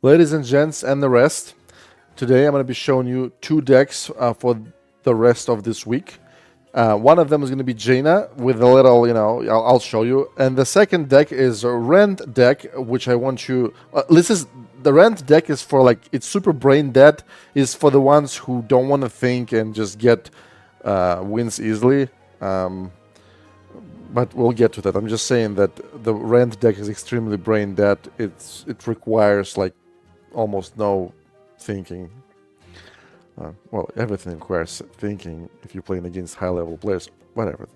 Ladies and gents and the rest, today I'm going to be showing you two decks for the rest of this week. One of them is going to be Jaina with a little, I'll show you. And the second deck is a Rend deck, which I want you... the Rend deck is for it's super brain dead, is for the ones who don't want to think and just get wins easily. But we'll get to that. I'm just saying that the Rend deck is extremely brain dead. It requires almost no thinking. Well, everything requires thinking if you're playing against high-level players. Whatever.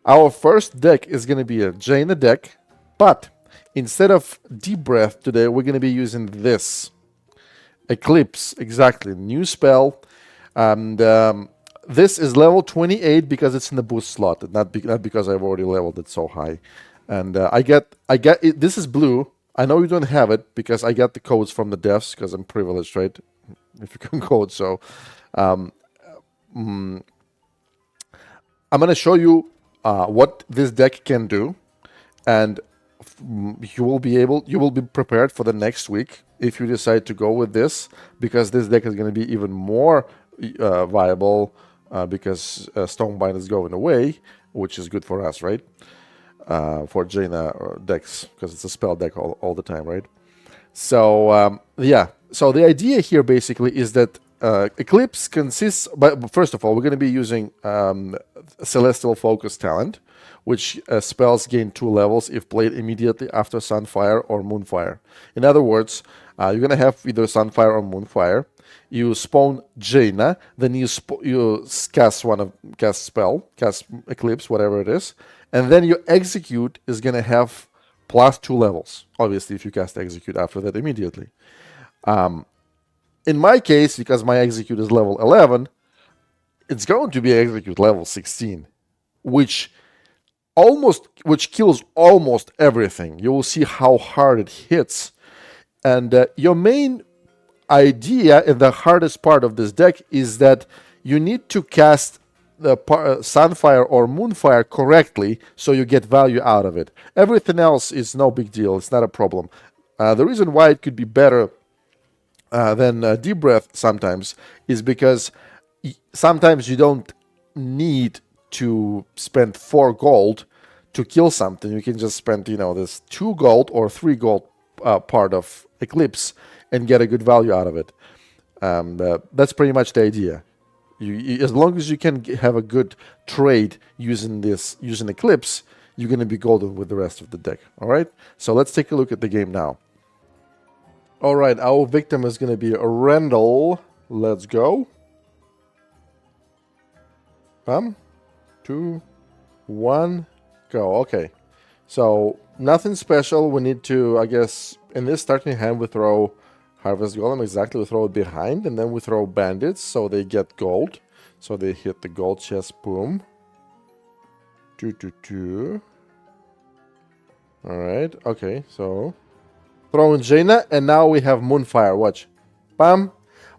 Our first deck is going to be a Jaina deck, but instead of Deep Breath today, we're going to be using this. Eclipse, exactly. New spell. And this is level 28 because it's in the boost slot, not because I've already leveled it so high. And I get it. This is blue. I know you don't have it because I got the codes from the devs because I'm privileged, right? If you can code. So I'm going to show you what this deck can do, and you will be prepared for the next week if you decide to go with this, because this deck is going to be even more viable because Stonebind is going away, which is good for us, right? For Jaina decks, because it's a spell deck all the time, right? So yeah, so the idea here basically is that Eclipse consists, but first of all, we're going to be using Celestial Focus Talent, which spells gain 2 levels if played immediately after Sunfire or Moonfire. In other words, you're going to have either Sunfire or Moonfire. You spawn Jaina, then you cast cast Eclipse, whatever it is, and then your execute is going to have plus 2 levels. Obviously, if you cast execute after that immediately. In my case, because my execute is level 11, it's going to be execute level 16, which kills almost everything. You will see how hard it hits. And your main idea and the hardest part of this deck is that you need to cast the Sunfire or Moonfire correctly so you get value out of it. Everything else is no big deal. It's not a problem. The reason why it could be better than Deep Breath sometimes is because sometimes you don't need to spend 4 gold to kill something. You can just spend, this 2 gold or 3 gold part of Eclipse and get a good value out of it. That's pretty much the idea. As long as you can have a good trade using Eclipse, you're going to be golden with the rest of the deck. All right, so let's take a look at the game now. All right, our victim is going to be Rendell. Let's go. 2, 1, go. Okay, so nothing special. We need to, I guess, in this starting hand, we throw Harvest Golem, exactly. We throw it behind, and then we throw Bandits, so they get gold. So they hit the gold chest, boom. 2, 2, 2. Alright, okay, so... throw in Jaina, and now we have Moonfire, watch. Bam!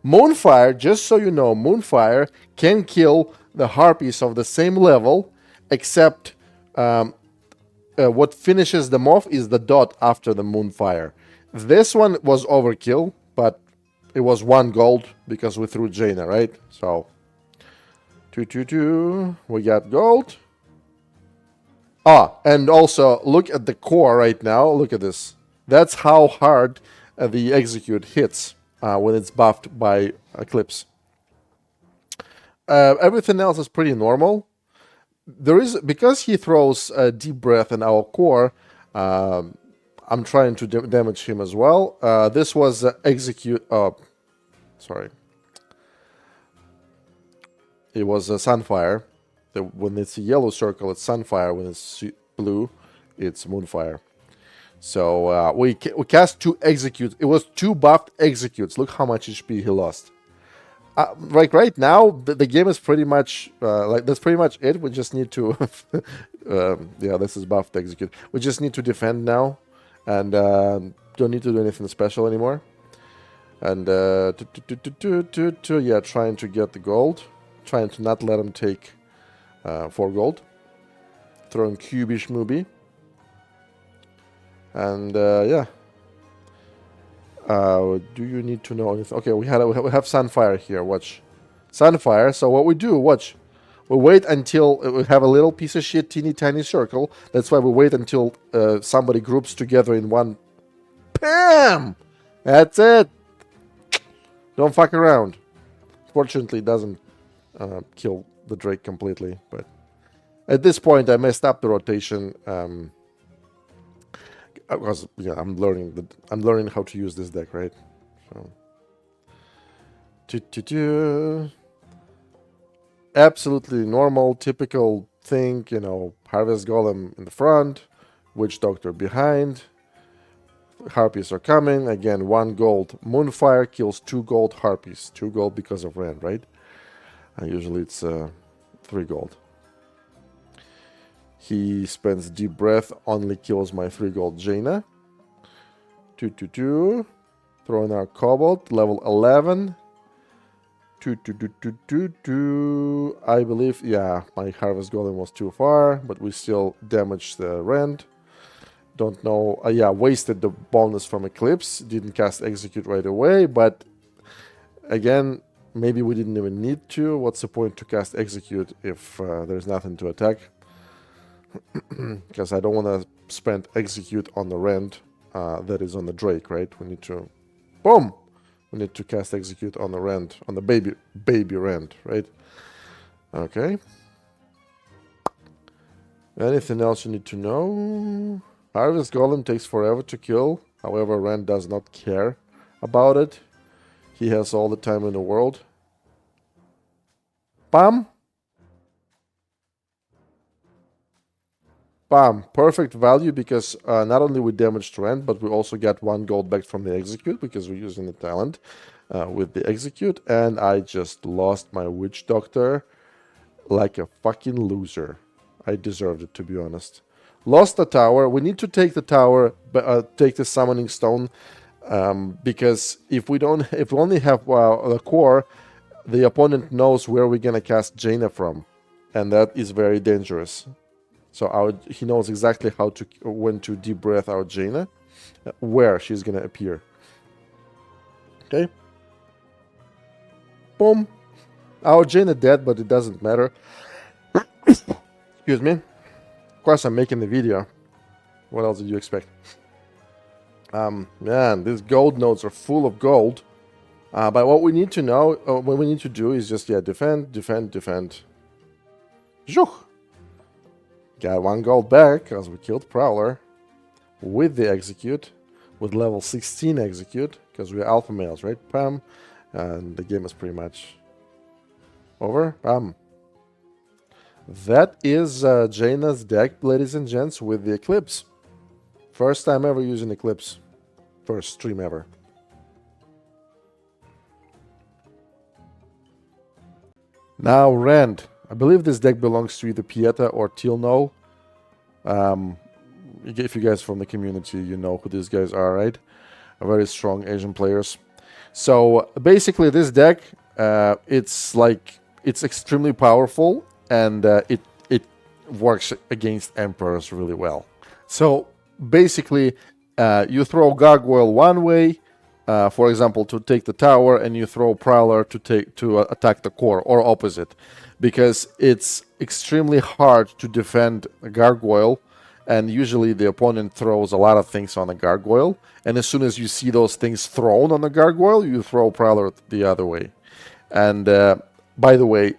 Moonfire, just so you know, Moonfire can kill the Harpies of the same level, except what finishes them off is the dot after the Moonfire. This one was overkill, but it was 1 gold because we threw Jaina, right? So, 2, 2, 2. We got gold. And also, look at the core right now. Look at this. That's how hard the execute hits when it's buffed by Eclipse. Everything else is pretty normal. Because he throws a Deep Breath in our core, I'm trying to damage him as well. This was execute... sorry. It was a Sunfire. When it's a yellow circle, it's Sunfire. When it's blue, it's Moonfire. So we cast 2 executes. It was 2 buffed executes. Look how much HP he lost. Right now, the game is pretty much that's pretty much it. We just need to yeah, this is buffed execute. We just need to defend now, and don't need to do anything special anymore. And yeah, trying to get the gold, trying to not let him take 4 gold. Throwing Cubish Mooby. And yeah, Do you need to know anything? Okay, we have Sunfire here. Watch. Sunfire. So what we do, watch. We wait until we have a little piece of shit, teeny tiny circle. That's why we wait until somebody groups together in one. Bam! That's it. Don't fuck around. Fortunately, it doesn't kill the Drake completely. But at this point, I messed up the rotation. Because yeah, I'm learning how to use this deck, right? So. Absolutely normal, typical thing, you know, Harvest Golem in the front, Witch Doctor behind, Harpies are coming, again, 1 gold. Moonfire kills 2 gold Harpies, 2 gold because of Rend, right? Usually it's 3 gold. He spends Deep Breath, only kills my 3 gold Jaina. 2. Throwing out Cobalt, level 11. 2. I believe, yeah, my Harvest Golem was too far, but we still damaged the Rend. Don't know, yeah, wasted the bonus from Eclipse, didn't cast Execute right away, but again, maybe we didn't even need to. What's the point to cast Execute if there's nothing to attack? Because I don't want to spend Execute on the Rend that is on the Drake, right? We need to, boom! We need to cast Execute on the Rend, on the baby Rend, right? Okay. Anything else you need to know? Harvest Golem takes forever to kill. However, Rend does not care about it. He has all the time in the world. Bam! Bam! Perfect value because not only we damaged Rend, but we also got 1 gold back from the Execute because we're using the talent with the Execute. And I just lost my Witch Doctor like a fucking loser. I deserved it, to be honest. Lost the tower. We need to take the tower, take the Summoning Stone, because if we only have the core, the opponent knows where we're gonna cast Jaina from, and that is very dangerous. So he knows exactly when to Deep Breath out Jaina, where she's gonna appear. Okay. Boom. Our Jaina dead, but it doesn't matter. Excuse me. Of course, I'm making the video. What else did you expect? Man, these gold nodes are full of gold. But what we need to know, what we need to do is just, yeah, defend. Zhuch! Got 1 gold back because we killed Prowler with the Execute, with level 16 Execute, because we're alpha males, right? Pam. And the game is pretty much over. Pam. That is Jaina's deck, ladies and gents, with the Eclipse. First time ever using Eclipse. First stream ever. Now Rend. I believe this deck belongs to either Pieta or Tilno. If you guys from the community, you know who these guys are, right? Very strong Asian players. So basically this deck, it's extremely powerful, and it works against Emperors really well. So basically, you throw Gargoyle one way, for example, to take the tower, and you throw Prowler to attack the core, or opposite, because it's extremely hard to defend a Gargoyle, and usually the opponent throws a lot of things on a Gargoyle, and as soon as you see those things thrown on the Gargoyle, you throw Prowler the other way. And by the way,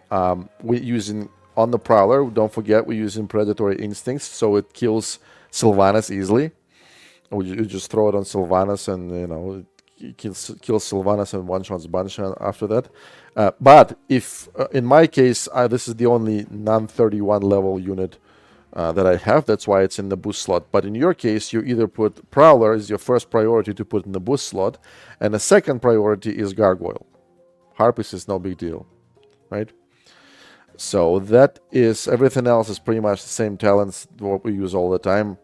we're using on the Prowler, don't forget we're using Predatory Instincts, so it kills Sylvanas easily. You just throw it on Sylvanas, and you know it kills Sylvanas and one-shots bunch after that. But if in my case, this is the only non-31 level unit that I have, that's why it's in the boost slot. But in your case, you either put Prowler as your first priority to put in the boost slot, and the second priority is Gargoyle. Harpies is no big deal, right? So that is, everything else is pretty much the same talents what we use all the time.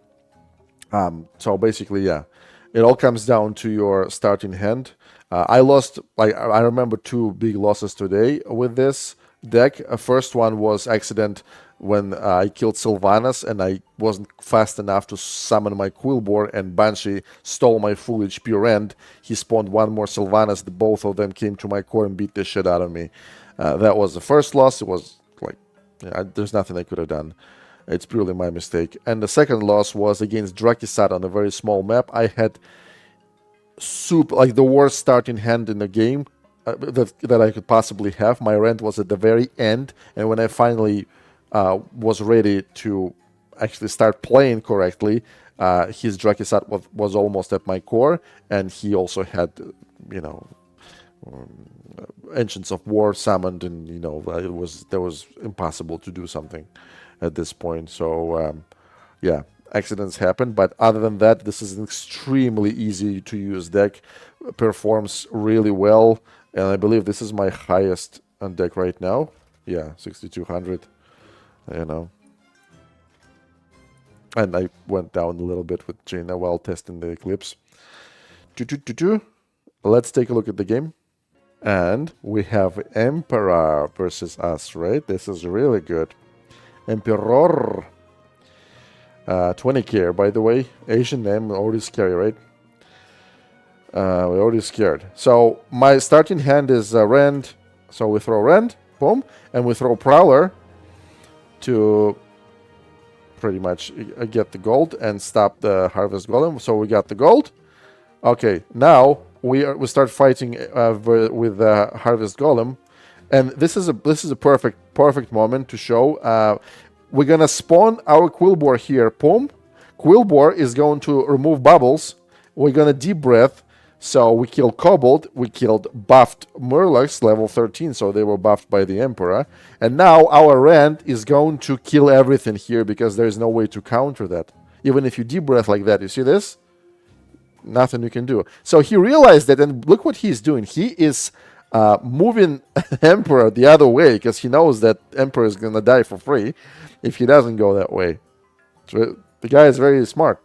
So basically, yeah, it all comes down to your starting hand. I lost, I remember 2 big losses today with this deck. First one was accident when I killed Sylvanas and I wasn't fast enough to summon my Quillbore, and Banshee stole my full HP Rend. He spawned one more Sylvanas. Both of them came to my core and beat the shit out of me. That was the first loss. It was like, yeah, there's nothing I could have done. It's purely my mistake. And the second loss was against Drakisat on a very small map. I had like the worst starting hand in the game that I could possibly have. My Rend was at the very end, and when I finally was ready to actually start playing correctly, his Drakisat was almost at my core, and he also had, you know, Ancients of War summoned, and you know, that was impossible to do something at this point. So yeah, accidents happen, but other than that, this is an extremely easy to use deck. Performs really well, and I believe this is my highest on deck right now. Yeah, 6200. You know, and I went down a little bit with Jaina while testing the Eclipse. Let's take a look at the game. And we have Emperor versus us, right? This is really good. Emperor. 20k, by the way. Asian name, already scary, right? We're already scared. So my starting hand is Rend. So we throw Rend, boom, and we throw Prowler to pretty much get the gold and stop the Harvest Golem. So we got the gold. Okay, now we start fighting with the Harvest Golem, and this is a perfect moment to show. We're gonna spawn our Quillbore here. Boom. Quillbore is going to remove bubbles. We're gonna deep breath. So we killed Kobold, we killed buffed Murlocs, level 13, so they were buffed by the Emperor. And now our Rend is going to kill everything here because there's no way to counter that. Even if you deep breath like that, you see this? Nothing you can do. So he realized that, and look what he's doing. He is moving Emperor the other way because he knows that Emperor is going to die for free if he doesn't go that way. So the guy is very smart.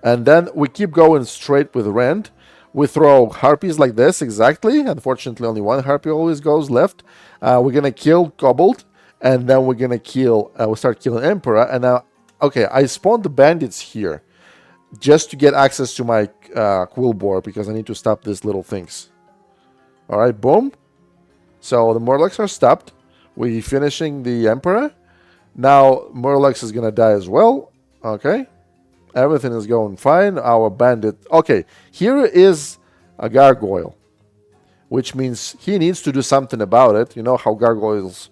And then we keep going straight with Rend. We throw Harpies like this, exactly. Unfortunately, only one Harpy always goes left. We're going to kill Kobold, and then we're going to kill, we start killing Emperor. And now, okay, I spawned the Bandits here just to get access to my Quillbore because I need to stop these little things. All right, boom. So the Murlocs are stopped. We're finishing the Emperor. Now Murlocs is going to die as well. Okay. Everything is going fine. Our bandit... Okay, here is a gargoyle, which means he needs to do something about it. You know how gargoyles,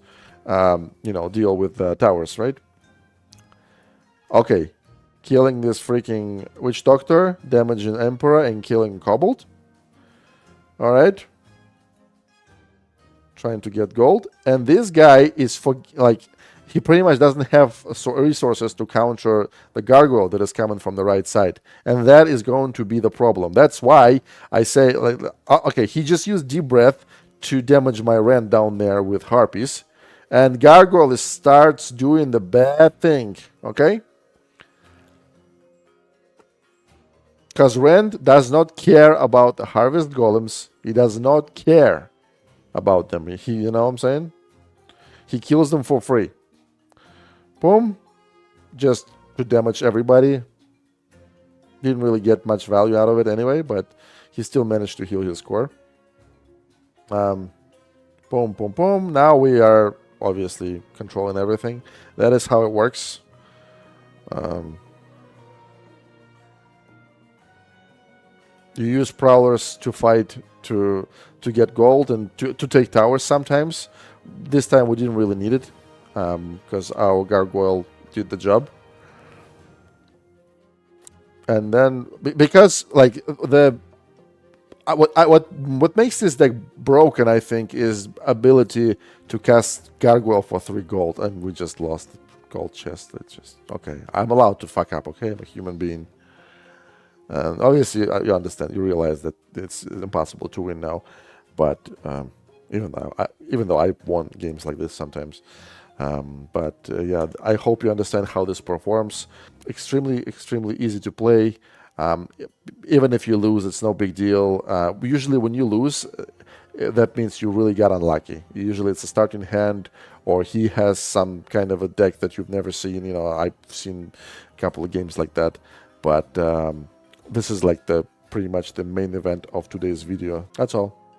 deal with towers, right? Okay, killing this freaking witch doctor, damaging Emperor, and killing Kobold. All right. Trying to get gold. And this guy is he pretty much doesn't have resources to counter the gargoyle that is coming from the right side. And that is going to be the problem. That's why I say, okay, he just used deep breath to damage my Rend down there with Harpies. And gargoyle starts doing the bad thing, okay? Because Rend does not care about the Harvest Golems. He does not care about them. You know what I'm saying? He kills them for free. Boom. Just to damage everybody. Didn't really get much value out of it anyway, but he still managed to heal his core. Boom, boom, boom. Now we are obviously controlling everything. That is how it works. You use Prowlers to fight to get gold and to take towers sometimes. This time we didn't really need it. Because our gargoyle did the job, and then because like what makes this deck broken, I think, is ability to cast gargoyle for 3 gold, and we just lost the gold chest. It's just okay. I'm allowed to fuck up. Okay, I'm a human being, and obviously you understand. You realize that it's impossible to win now, but even though I won games like this sometimes. Yeah, I hope you understand how this performs. Extremely easy to play. Even if you lose, it's no big deal. Usually when you lose, that means you really got unlucky. Usually it's a starting hand, or he has some kind of a deck that you've never seen. You know, I've seen a couple of games like that, but this is like the pretty much the main event of today's video. That's all.